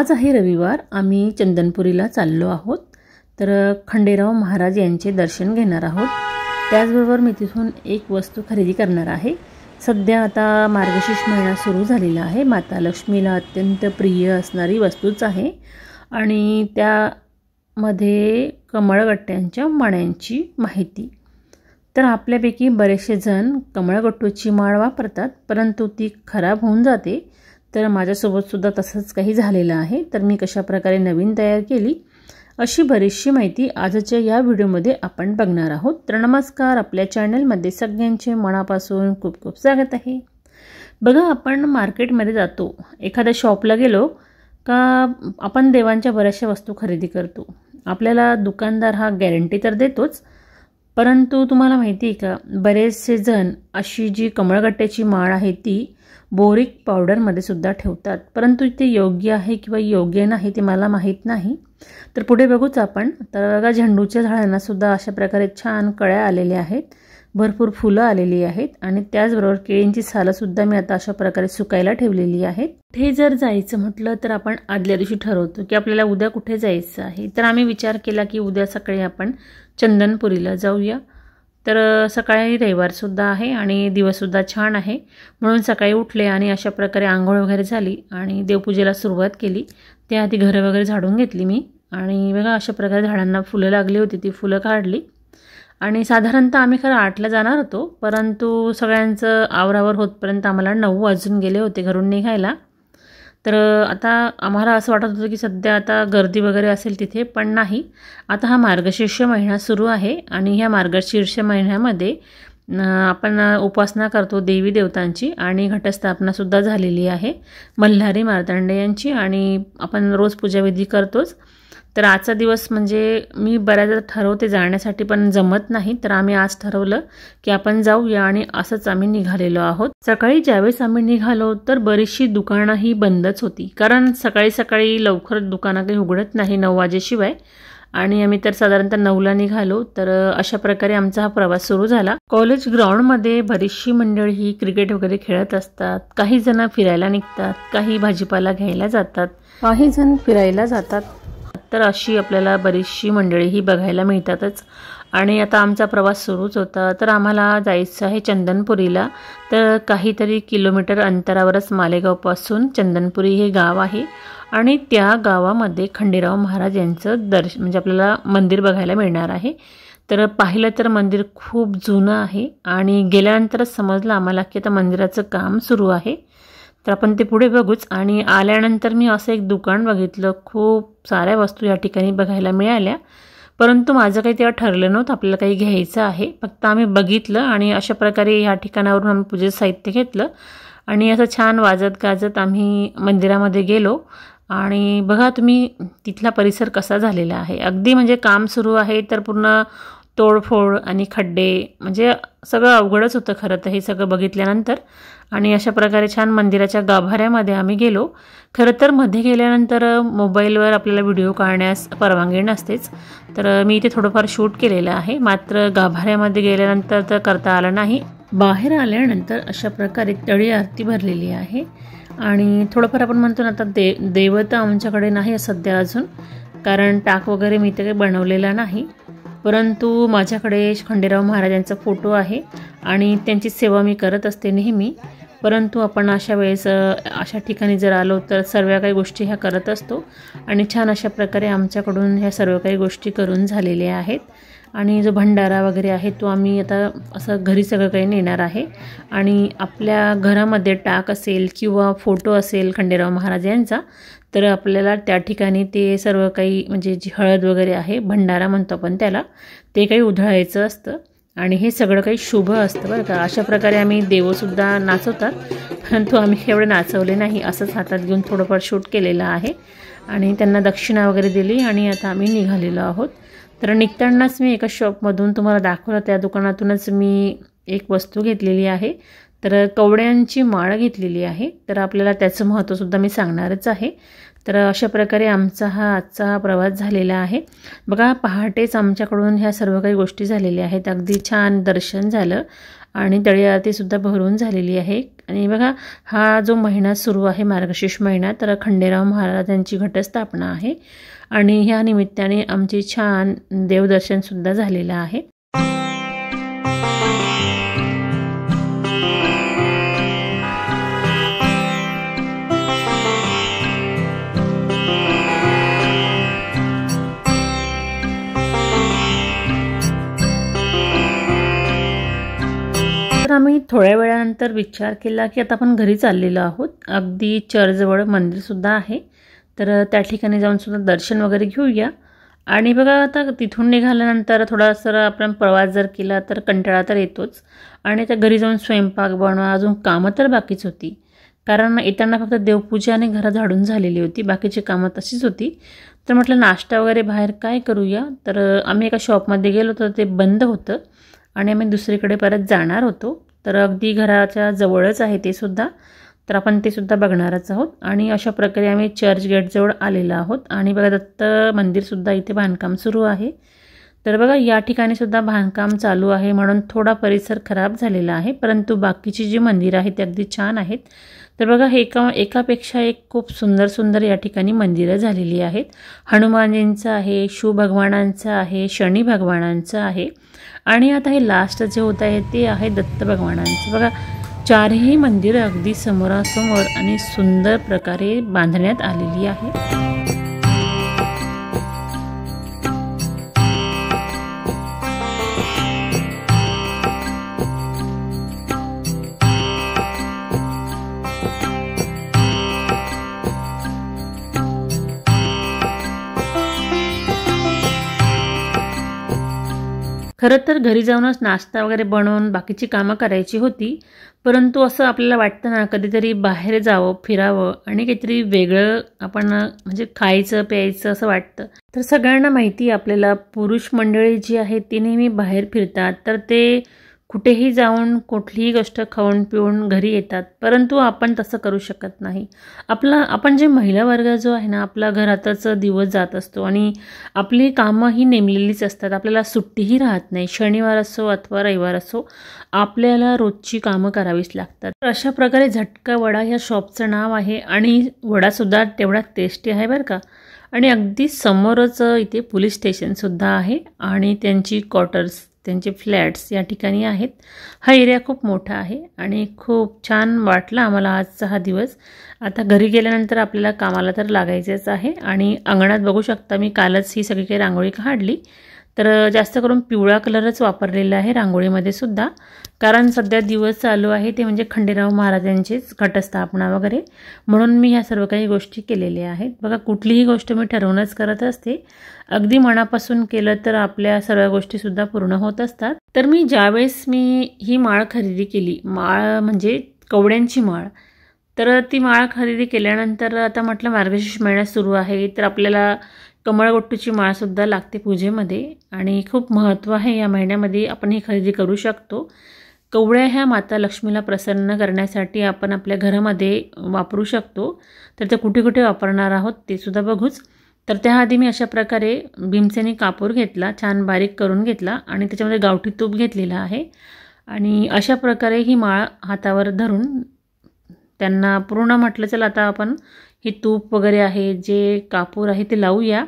आज आहे रविवार। आम्ही चंदनपुरीला चाललो आहोत। तर खंडेराव महाराज यांचे दर्शन घेणार आहोत। त्याचबरोबर मी तिथून एक वस्तू खरेदी करणार आहे। सध्या आता मार्गशीर्ष महिना सुरू झालेला आहे। माता लक्ष्मीला अत्यंत प्रिय असणारी वस्तूच आहे आणि त्यामध्ये कमळगट्ट्यांच्या मण्यांची माहिती। तर आपल्यापैकी बरेचसे जण कमळगट्टूची माळ वापरतात, परंतु ती खराब होऊन जाते। तर माझ्यासोबत सुद्धा तसंच काही झालेलं आहे। तर मी कशा प्रकारे नवीन तयार केली अशी बरीचशी माहिती आजच्या या व्हिडिओमध्ये आपण बघणार आहोत। तर नमस्कार, आपल्या चॅनलमध्ये सगळ्यांचे मनापासून खूप खूप स्वागत आहे। बघा, आपण मार्केटमध्ये जातो, एखाद्या शॉपला गेलो का आपण देवांच्या बऱ्याचशा वस्तू खरेदी करतो। आपल्याला दुकानदार हा गॅरंटी तर देतोच, परंतु तुम्हाला माहिती आहे का, बरेचसे जण अशी जी कमळगट्ट्याची माळ आहे ती बोरिक पावडरमध्ये सुद्धा ठेवतात, परंतु ते योग्य आहे किंवा योग्य नाही ते मला माहीत नाही। तर पुढे बघूच आपण। तर बघा, झेंडूच्या झाडांना सुद्धा अशा प्रकारे छान कळ्या आलेल्या आहेत, भरपूर फुलं आलेली आहेत आणि त्याचबरोबर केळींची सालं सुद्धा मी आता अशा प्रकारे सुकायला ठेवलेली आहेत। कुठे जर जायचं म्हटलं तर आपण आदल्या दिवशी ठरवतो की आपल्याला उद्या कुठे जायचं आहे। तर आम्ही विचार केला की उद्या सकाळी आपण चंदनपुरीला जाऊया। तर सकाळी रविवार सुद्धा आहे आणि दिवस सुद्धा छान आहे, म्हणून सकाळी उठले आणि अशा प्रकारे आंघोळ वगैरे झाली आणि देवपूजेला सुरुवात केली। त्याआधी घरं वगैरे झाडून घेतली मी आणि बघा अशा प्रकारे झाडांना फुलं लागली होती, ती फुलं काढली आणि साधारणतः आम्ही खरं 8ला जाणार होतो, परंतु सगळ्यांचं आवरावर होतपर्यंत आम्हाला 9 वाजून गेले होते घरून निघायला। तर आता आम्हाला असं वाटत होतं की सध्या आता गर्दी वगैरे असेल तिथे, पण नाही। आता हा मार्गशीर्ष महिना सुरू आहे आणि ह्या मार्गशीर्ष महिन्यामध्ये आपण उपासना करतो देवी देवतांची आणि घटस्थापना सुद्धा झालेली आहे मल्हारी मार्तंड यांची आणि आपण रोज पूजाविधी करतोच। तर आजचा दिवस म्हणजे मी बऱ्याचदा ठरवते जाण्यासाठी, पण जमत नाही। तर आम्ही आज ठरवलं की आपण जाऊया आणि असंच आम्ही निघालेलो आहोत। सकाळी ज्यावेळेस आम्ही निघालो तर बरीचशी दुकानं ही बंदच होती, कारण सकाळी सकाळी लवकर दुकानं काही उघडत नाही 9 वाजेशिवाय, आणि आम्ही तर साधारणतः 9ला निघालो। तर अशा प्रकारे आमचा हा प्रवास सुरू झाला। कॉलेज ग्राउंडमध्ये बरीचशी मंडळी ही क्रिकेट वगैरे खेळत असतात, काही जण फिरायला निघतात, काही भाजीपाला घ्यायला जातात, काही जण फिरायला जातात। तर अशी आपल्याला बरीचशी मंडळी ही बघायला मिळतातच। आणि आता आमचा प्रवास सुरूच होता। तर आम्हाला जायचं आहे चंदनपुरीला। तर काहीतरी किलोमीटर अंतरावरच मालेगावपासून चंदनपुरी हे गाव आहे आणि त्या गावामध्ये खंडेराव महाराज यांचं दर्शन म्हणजे आपल्याला मंदिर बघायला मिळणार आहे। तर पाहिलं तर मंदिर खूप जुनं आहे आणि गेल्यानंतरच समजलं आम्हाला की आता मंदिराचं काम सुरू आहे। तर आपण ते पुढे बघूच। आणि आल्यानंतर मी असं एक दुकान बघितलं, खूप साऱ्या वस्तू या ठिकाणी बघायला मिळाल्या, परंतु माझं काही तेव्हा ठरलं नव्हतं आपल्याला काही घ्यायचं आहे। फक्त आम्ही बघितलं आणि अशा प्रकारे ह्या ठिकाणावरून आम्ही पूजेचं साहित्य घेतलं आणि असं छान वाजत गाजत आम्ही मंदिरामध्ये गेलो। आणि बघा तुम्ही तिथला परिसर कसा झालेला आहे, अगदी म्हणजे काम सुरू आहे तर पूर्ण तोडफोड आणि खड्डे, म्हणजे सगळं अवघडच होतं खरं तर हे सगळं बघितल्यानंतर। आणि अशा प्रकारे छान मंदिराच्या गाभाऱ्यामध्ये आम्ही गेलो। खरं तर मध्ये गेल्यानंतर मोबाईलवर आपल्याला व्हिडिओ काढण्यास परवानगी नसतेच, तर मी इथे थोडंफार शूट केलेलं आहे, मात्र गाभाऱ्यामध्ये गेल्यानंतर तर करता आलं नाही। बाहेर आल्यानंतर अशा प्रकारे तळी आरती भरलेली आहे आणि थोडंफार आपण म्हणतो ना, आता देवता आमच्याकडे नाही सध्या अजून, कारण टाक वगैरे मी ते काही बनवलेला नाही, परंतु माझ्याकडे खंडेराव महाराजांचा फोटो आहे आणि त्यांची सेवा मी करत असते नेहमी। परंतु आपण अशा वेळेस अशा ठिकाणी जर आलो तर सर्व काही गोष्टी ह्या करत असतो आणि छान अशा प्रकारे आमच्याकडून ह्या सर्व काही गोष्टी करून झालेल्या आहेत। आणि जो भंडारा वगैरे आहे तो आम्ही आता असं घरी सगळं काही नेणार आहे आणि आपल्या घरामध्ये टाक असेल किंवा फोटो असेल खंडेराव महाराज यांचा, तर आपल्याला त्या ठिकाणी ते सर्व काही म्हणजे जी हळद वगैरे आहे, भंडारा म्हणतो आपण त्याला, ते काही उधळायचं असतं आणि हे सगळं काही शुभ असतं बरं का। अशा प्रकारे आम्ही देवसुद्धा नाचवतात, परंतु आम्ही एवढे नाचवले नाही, असंच हातात घेऊन थोडंफार शूट केलेलं आहे आणि त्यांना दक्षिणा वगैरे दिली आणि आता आम्ही निघालेलो आहोत। तर निघतानाच मी एका शॉपमधून तुम्हाला दाखवलं, त्या दुकानातूनच मी एक वस्तू घेतलेली आहे। तर कवड्यांची माळ घेतलेली आहे, तर आपल्याला त्याचं महत्त्वसुद्धा मी सांगणारच आहे। तर अशा प्रकारे आमचा आजचा प्रवास झालेला आहे। बघा, पहाटेच आमच्याकडून ह्या सर्व काही गोष्टी झालेल्या आहेत, अगदी छान दर्शन झालं आणि तळी आरतीसुद्धा भरून झालेली आहे। आणि बघा हा जो महिना सुरू आहे मार्गशीर्ष महिना, तर खंडेराव महाराजांची घटस्थापना आहे आणि ह्या निमित्ताने आमचे छान देवदर्शनसुद्धा झालेलं आहे। तर आम्ही थोड्या वेळानंतर विचार केला की आता आपण घरी चाललेलो आहोत, अगदी चर्चजवळ मंदिरसुद्धा आहे, तर त्या ठिकाणी जाऊन सुद्धा दर्शन वगैरे घेऊया। आणि बघा आता तिथून निघाल्यानंतर थोडासा आपण प्रवास जर केला तर कंटाळा तर येतोच आणि त्या घरी जाऊन स्वयंपाक बनवा, अजून कामं तर बाकीच होती, कारण येताना फक्त देवपूजा आणि घरात झाडून झालेली होती, बाकीची कामं तशीच होती। तर म्हटलं नाश्ता वगैरे बाहेर काय करूया, तर आम्ही एका शॉपमध्ये गेलो तर ते बंद होतं आणि आम्ही दुसरीकडे परत जाणार होतो, तर अगदी घराच्या जवळच आहे ते सुद्धा, तर आपण ते सुद्धा बघणारच आहोत। आणि अशा प्रकारे आम्ही चर्च गेटजवळ आलेलो आहोत आणि बघा दत्त मंदिरसुद्धा इथे बांधकाम सुरू आहे। तर बघा या ठिकाणी सुद्धा बांधकाम चालू आहे म्हणून थोडा परिसर खराब झालेला आहे, परंतु बाकीची जी मंदिरं आहेत ते अगदी छान आहेत। तर बघा हे एकापेक्षा एक खूप सुंदर सुंदर या ठिकाणी मंदिरं झालेली आहेत। हनुमानजींचं आहे, शिव भगवानांचं आहे, शनी भगवानांचं आहे आणि आता हे लास्ट जे होत आहे ते आहे दत्त भगवानांचं। बघा चारही मंदिरं अगदी समोरासमोर आणि सुंदर प्रकारे बांधण्यात आलेली आहे। खरं तर घरी जाऊनच नाश्ता वगैरे बनवून बाकीची कामं करायची होती, परंतु असं आपल्याला वाटतं ना कधीतरी बाहेर जावं, फिरावं आणि काहीतरी वेगळं आपण म्हणजे खायचं प्यायचं असं वाटतं। तर सगळ्यांना माहिती आहे आपल्याला पुरुष मंडळी जी आहेत ती नेहमी बाहेर फिरतात, तर ते कुठेही जाऊन कुठलीही गोष्ट खाऊन पिऊन घरी येतात, परंतु आपण तसं करू शकत नाही। आपण जे महिला वर्ग जो आहे ना आपला घरातच दिवस जात असतो आणि आपली कामं ही नेमलेलीच असतात, आपल्याला सुट्टीही राहत नाही, शनिवार असो अथवा रविवार असो आपल्याला रोजची कामं करावीच लागतात। तर अशा प्रकारे झटका वडा ह्या शॉपचं नाव आहे आणि वडासुद्धा तेवढा टेस्टी आहे बरं का। आणि अगदी समोरच इथे पोलीस स्टेशनसुद्धा आहे आणि त्यांची क्वार्टर्स त्यांचे फ्लॅट्स या ठिकाणी आहेत। हा एरिया खूप मोठा आहे आणि खूप छान वाटला आम्हाला आजचा हा दिवस। आता घरी गेल्यानंतर आपल्याला कामाला तर लागायचंच आहे आणि अंगणात बघू शकता मी कालच ही सगळी काही रांगोळी काढली, तर जास्त करून पिवळा कलरच वापरलेला आहे रांगोळीमध्ये सुद्धा, कारण सध्या दिवस चालू आहे ते म्हणजे खंडेराव महाराजांचीच घटस्थापना वगैरे, म्हणून मी ह्या सर्व काही गोष्टी केलेल्या आहेत। बघा कुठलीही गोष्ट मी ठरवूनच करत असते, अगदी मनापासून केलं तर आपल्या सर्व गोष्टीसुद्धा पूर्ण होत असतात। तर मी ज्यावेळेस ही माळ खरेदी केली, माळ म्हणजे कवड्यांची माळ, तर ती माळ खरेदी केल्यानंतर आता म्हटलं मार्गशीर्ष महिना सुरू आहे तर आपल्याला कमळगट्टूची माळसुद्धा लागते पूजेमध्ये आणि खूप महत्त्व आहे या महिन्यामध्ये, आपण ही खरेदी करू शकतो। कवड्या ह्या माता लक्ष्मीला प्रसन्न करण्यासाठी आपण आपल्या घरामध्ये वापरू शकतो, तर ते कुठे कुठे वापरणार आहोत ते सुद्धा बघूच। तर त्याआधी मी अशा प्रकारे भीमसेनी कापूर घेतला, छान बारीक करून घेतला आणि त्याच्यामध्ये गावठी तूप घेतलेला आहे आणि अशा प्रकारे ही माळ हातावर धरून त्यांना पूर्ण म्हटलं चला आता आपण ही तूप वगैरे आहे जे कापूर आहे ते लावूया,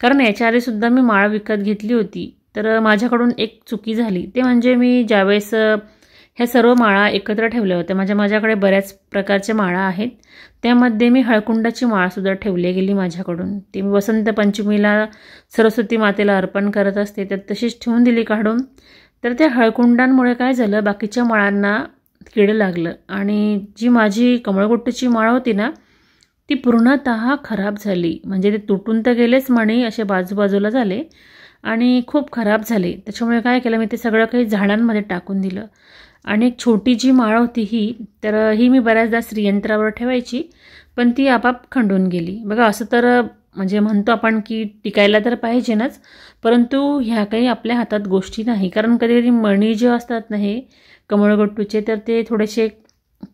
कारण याच्या आधी सुद्धा मी माळ विकत घेतली होती। तर माझ्याकडून एक चुकी झाली, ते म्हणजे मी ज्यावेळेस ह्या सर्व माळा एकत्र ठेवल्या होत्या, माझ्याकडे बऱ्याच प्रकारच्या माळा आहेत, त्यामध्ये मी हळकुंडाची माळसुद्धा ठेवली गेली माझ्याकडून, ती मी वसंत पंचमीला सरस्वती मातेला अर्पण करत असते, तर तशीच ठेवून दिली काढून। तर त्या हळकुंडांमुळे काय झालं, बाकीच्या माळांना कीड लागलं आणि जी माझी कमळगट्टूची माळ होती ना ती पूर्णतः खराब झाली, म्हणजे ते तुटून तर गेलेच मणी असे बाजूबाजूला झाले आणि खूप खराब झाले। त्याच्यामुळे काय केलं मी ते सगळं काही झाडांमध्ये टाकून दिलं आणि एक छोटी जी माळ होती ही मी बऱ्याचदा श्रीयंत्रावर ठेवायची, पण ती आपाप खंडून गेली। बघा असं तर म्हणजे म्हणतो आपण की टिकायला तर पाहिजेच, परंतु ह्या काही आपल्या हातात गोष्टी नाही, कारण कधी कधी मणी जे असतात ना हे कमळगट्टूचे तर ते थोडेसे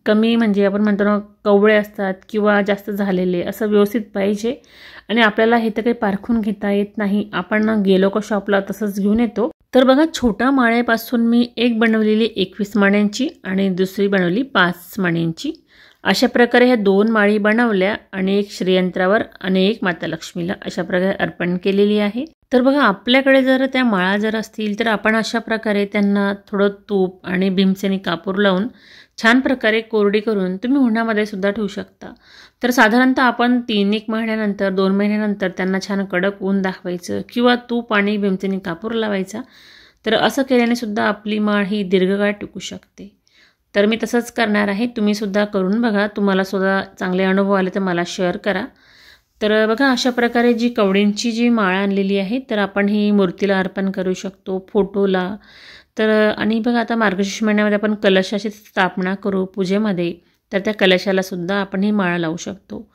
कमी म्हणजे आपण म्हणतो ना कवळे असतात किंवा जास्त झालेले, असं व्यवस्थित पाहिजे आणि आपल्याला हे तर काही पारखून घेता येत नाही, आपण गेलो का शॉपला तसंच घेऊन येतो। तर बघा, छोट्या माळ्यापासून मी एक बनवलेली 21 मण्यांची आणि दुसरी बनवली 5 मण्यांची. अशा प्रकारे ह्या 2 माळी बनवल्या आणि एक श्रीयंत्रावर आणि एक माता लक्ष्मीला अशा प्रकारे अर्पण केलेली आहे. तर बघा, आपल्याकडे जर त्या माळा जर असतील तर आपण अशा प्रकारे त्यांना थोडं तूप आणि भीमसेनी कापूर लावून छान प्रकारे कोरडी करून तुम्ही उन्हामध्ये सुद्धा ठेवू शकता. तर साधारणतः आपण 3-1 महिन्यानंतर 2 महिन्यानंतर त्यांना छान कडक ऊन दाखवायचं किंवा तूप आणि भीमसेनी कापूर लावायचा. तर असं केल्याने सुद्धा आपली माळ ही दीर्घकाळ टिकू शकते. तर मी तसंच करणार आहे. तुम्ही सुद्धा करून बघा. तुम्हाला सुद्धा चांगले अनुभव आले तर मला शेअर करा. तर बघा, अशा प्रकारे जी कवडींची जी माळ आणलेली आहे तर आपण ही मूर्तीला अर्पण करू शकतो, फोटोला. तर आणि बघा, आता मार्गशीर्ष महिन्यामध्ये आपण कलशाची स्थापना करू पूजेमध्ये, तर त्या कलशाला सुद्धा आपण ही माळ लावू शकतो.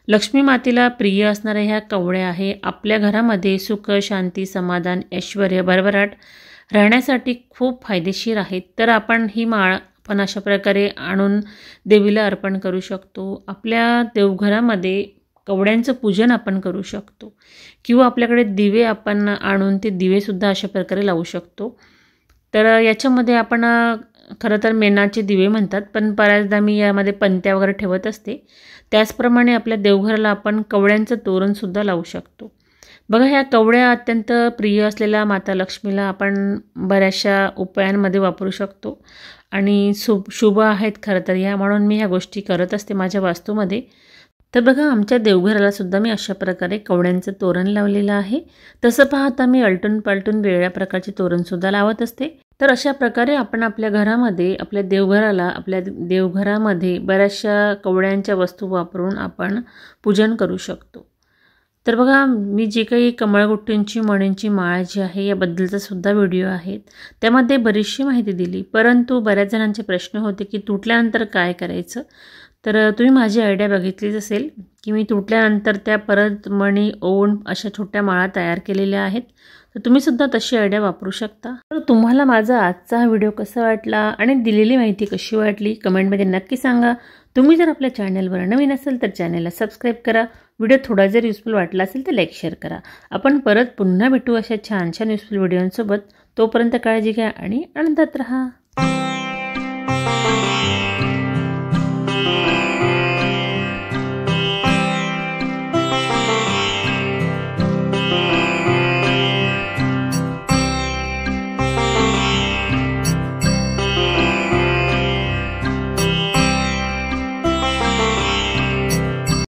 लक्ष्मी मातेला प्रिय असणाऱ्या ह्या कवड्या आहे आपल्या घरामध्ये सुख, शांती, समाधान, ऐश्वर्य, भरभराट राहण्यासाठी खूप फायदेशीर आहेत. तर आपण ही माळ आपण अशा प्रकारे आणून देवीला अर्पण करू शकतो. आपल्या देवघरामध्ये कवड्यांचं पूजन आपण करू शकतो किंवा आपल्याकडे दिवे आपण आणून ते दिवेसुद्धा अशा प्रकारे लावू शकतो. तर याच्यामध्ये आपण खरं तर मेणाचे दिवे म्हणतात, पण बऱ्याचदा मी यामध्ये पंत्या वगैरे ठेवत असते. त्याचप्रमाणे आपल्या देवघराला आपण कवड्यांचं तोरणसुद्धा लावू शकतो. बघा, ह्या कवड्या अत्यंत प्रिय असलेल्या माता लक्ष्मीला आपण बऱ्याचशा उपायांमध्ये वापरू शकतो आणि शुभ आहेत खरं तर ह्या, म्हणून मी ह्या गोष्टी करत असते माझ्या वास्तूमध्ये. तर बघा, आमच्या देवघराला सुद्धा मी अशा प्रकारे कवड्यांचं तोरण लावलेलं आहे. तसं पाहता मी अलटून पालटून वेगळ्या प्रकारचे तोरणसुद्धा लावत असते. तर अशा प्रकारे आपण आपल्या घरामध्ये आपल्या देवघरामध्ये बऱ्याचशा कवड्यांच्या वस्तू वापरून आपण पूजन करू शकतो. तर बघा, मी जी काही कमळगुट्टींची मण्यांची माळ जी आहे याबद्दलचा सुद्धा व्हिडिओ आहेत, त्यामध्ये बरीचशी माहिती दिली. परंतु बऱ्याच जणांचे प्रश्न होते की तुटल्यानंतर काय करायचं. तर तुम्ही माझी आयडिया बघितलीच असेल की मी तुटल्यानंतर त्या परत मणी ओवून अशा छोट्या माळा तयार केलेल्या आहेत. तर तुम्हीसुद्धा तशी आयडिया वापरू शकता. तर तुम्हाला माझा आजचा हा व्हिडिओ कसा वाटला आणि दिलेली माहिती कशी वाटली कमेंटमध्ये नक्की सांगा. तुम्ही जर आपल्या चॅनलवर नवीन असेल तर चॅनलला सबस्क्राईब करा. व्हिडिओ थोडा जर युजफुल वाटला असेल तर लाईक शेअर करा. आपण परत पुन्हा भेटू अशा छान छान युजफुल व्हिडिओंसोबत. तोपर्यंत काळजी घ्या आणि आनंदात राहा.